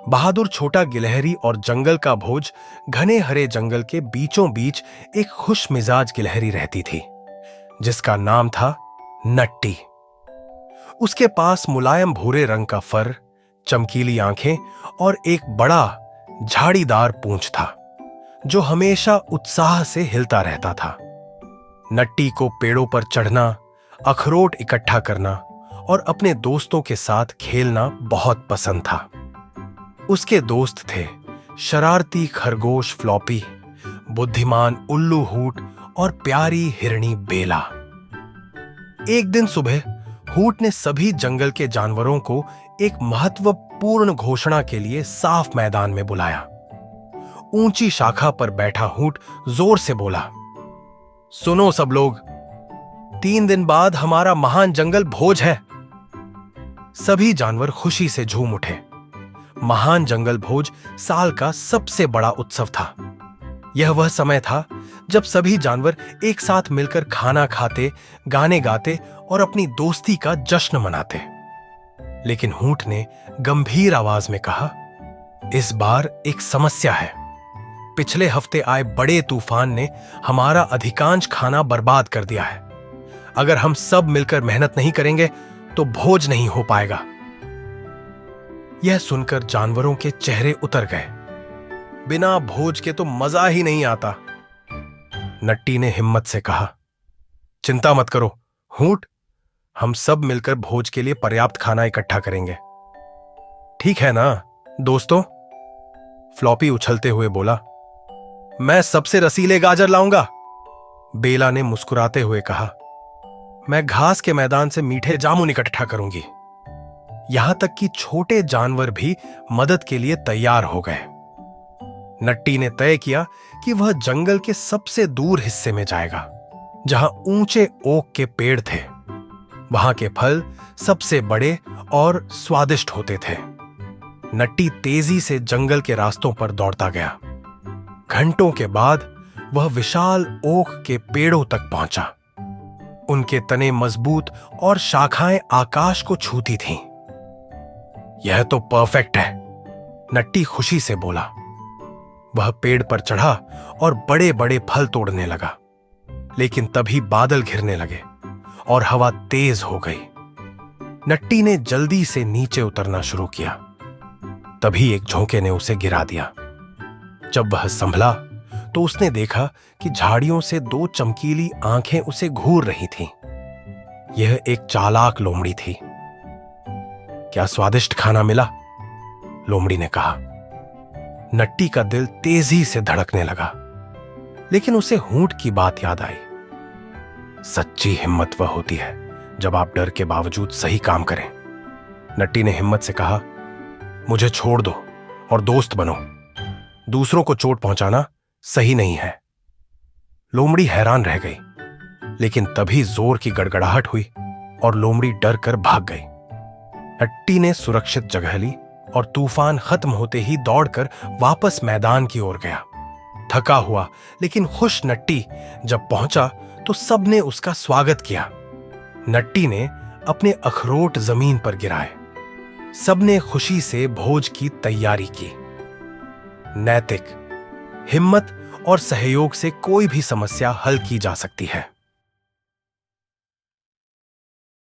बहादुर छोटा गिलहरी और जंगल का भोज घने हरे जंगल के बीचों बीच एक खुश मिजाज गिलहरी रहती थी, जिसका नाम था नट्टी। उसके पास मुलायम भूरे रंग का फर, चमकीली आंखें और एक बड़ा झाड़ीदार पूंछ था, जो हमेशा उत्साह से हिलता रहता था। नट्टी को पेड़ों पर चढ़ना, अखरोट इकट्ठा करना और अपने दोस्तों के साथ खेलना बहुत पसंद था। उसके दोस्त थे शरारती खरगोश फ्लॉपी, बुद्धिमान उल्लू हूट और प्यारी हिरणी बेला। एक दिन सुबह हूट ने सभी जंगल के जानवरों को एक महत्वपूर्ण घोषणा के लिए साफ मैदान में बुलाया। ऊंची शाखा पर बैठा हूट जोर से बोला, सुनो सब लोग, 3 दिन बाद हमारा महान जंगल भोज है। सभी जानवर खुशी से झूम उठे। महान जंगल भोज साल का सबसे बड़ा उत्सव था। यह वह समय था जब सभी जानवर एक साथ मिलकर खाना खाते, गाने गाते और अपनी दोस्ती का जश्न मनाते। लेकिन हूट ने गंभीर आवाज में कहा, इस बार एक समस्या है। पिछले हफ्ते आए बड़े तूफान ने हमारा अधिकांश खाना बर्बाद कर दिया है। अगर हम सब मिलकर मेहनत नहीं करेंगे तो भोज नहीं हो पाएगा। यह सुनकर जानवरों के चेहरे उतर गए। बिना भोज के तो मजा ही नहीं आता। नट्टी ने हिम्मत से कहा, चिंता मत करो हूट, हम सब मिलकर भोज के लिए पर्याप्त खाना इकट्ठा करेंगे। ठीक है ना दोस्तों? फ्लॉपी उछलते हुए बोला, मैं सबसे रसीले गाजर लाऊंगा। बेला ने मुस्कुराते हुए कहा, मैं घास के मैदान से मीठे जामुन इकट्ठा करूंगी। यहां तक कि छोटे जानवर भी मदद के लिए तैयार हो गए। नट्टी ने तय किया कि वह जंगल के सबसे दूर हिस्से में जाएगा, जहां ऊंचे ओक के पेड़ थे। वहां के फल सबसे बड़े और स्वादिष्ट होते थे। नट्टी तेजी से जंगल के रास्तों पर दौड़ता गया। घंटों के बाद वह विशाल ओक के पेड़ों तक पहुंचा। उनके तने मजबूत और शाखाएं आकाश को छूती थीं। यह तो परफेक्ट है, नट्टी खुशी से बोला। वह पेड़ पर चढ़ा और बड़े बड़े फल तोड़ने लगा। लेकिन तभी बादल घिरने लगे और हवा तेज हो गई। नट्टी ने जल्दी से नीचे उतरना शुरू किया। तभी एक झोंके ने उसे गिरा दिया। जब वह संभला तो उसने देखा कि झाड़ियों से 2 चमकीली आंखें उसे घूर रही थीं। यह एक चालाक लोमड़ी थी। क्या स्वादिष्ट खाना मिला? लोमड़ी ने कहा। नट्टी का दिल तेजी से धड़कने लगा, लेकिन उसे हूट की बात याद आई। सच्ची हिम्मत वह होती है जब आप डर के बावजूद सही काम करें। नट्टी ने हिम्मत से कहा, मुझे छोड़ दो और दोस्त बनो। दूसरों को चोट पहुंचाना सही नहीं है। लोमड़ी हैरान रह गई, लेकिन तभी जोर की गड़गड़ाहट हुई और लोमड़ी डर कर भाग गई। नट्टी ने सुरक्षित जगह ली और तूफान खत्म होते ही दौड़कर वापस मैदान की ओर गया। थका हुआ लेकिन खुश नट्टी जब पहुंचा तो सबने उसका स्वागत किया। नट्टी ने अपने अखरोट जमीन पर गिराए। सबने खुशी से भोज की तैयारी की। नैतिक, हिम्मत और सहयोग से कोई भी समस्या हल की जा सकती है।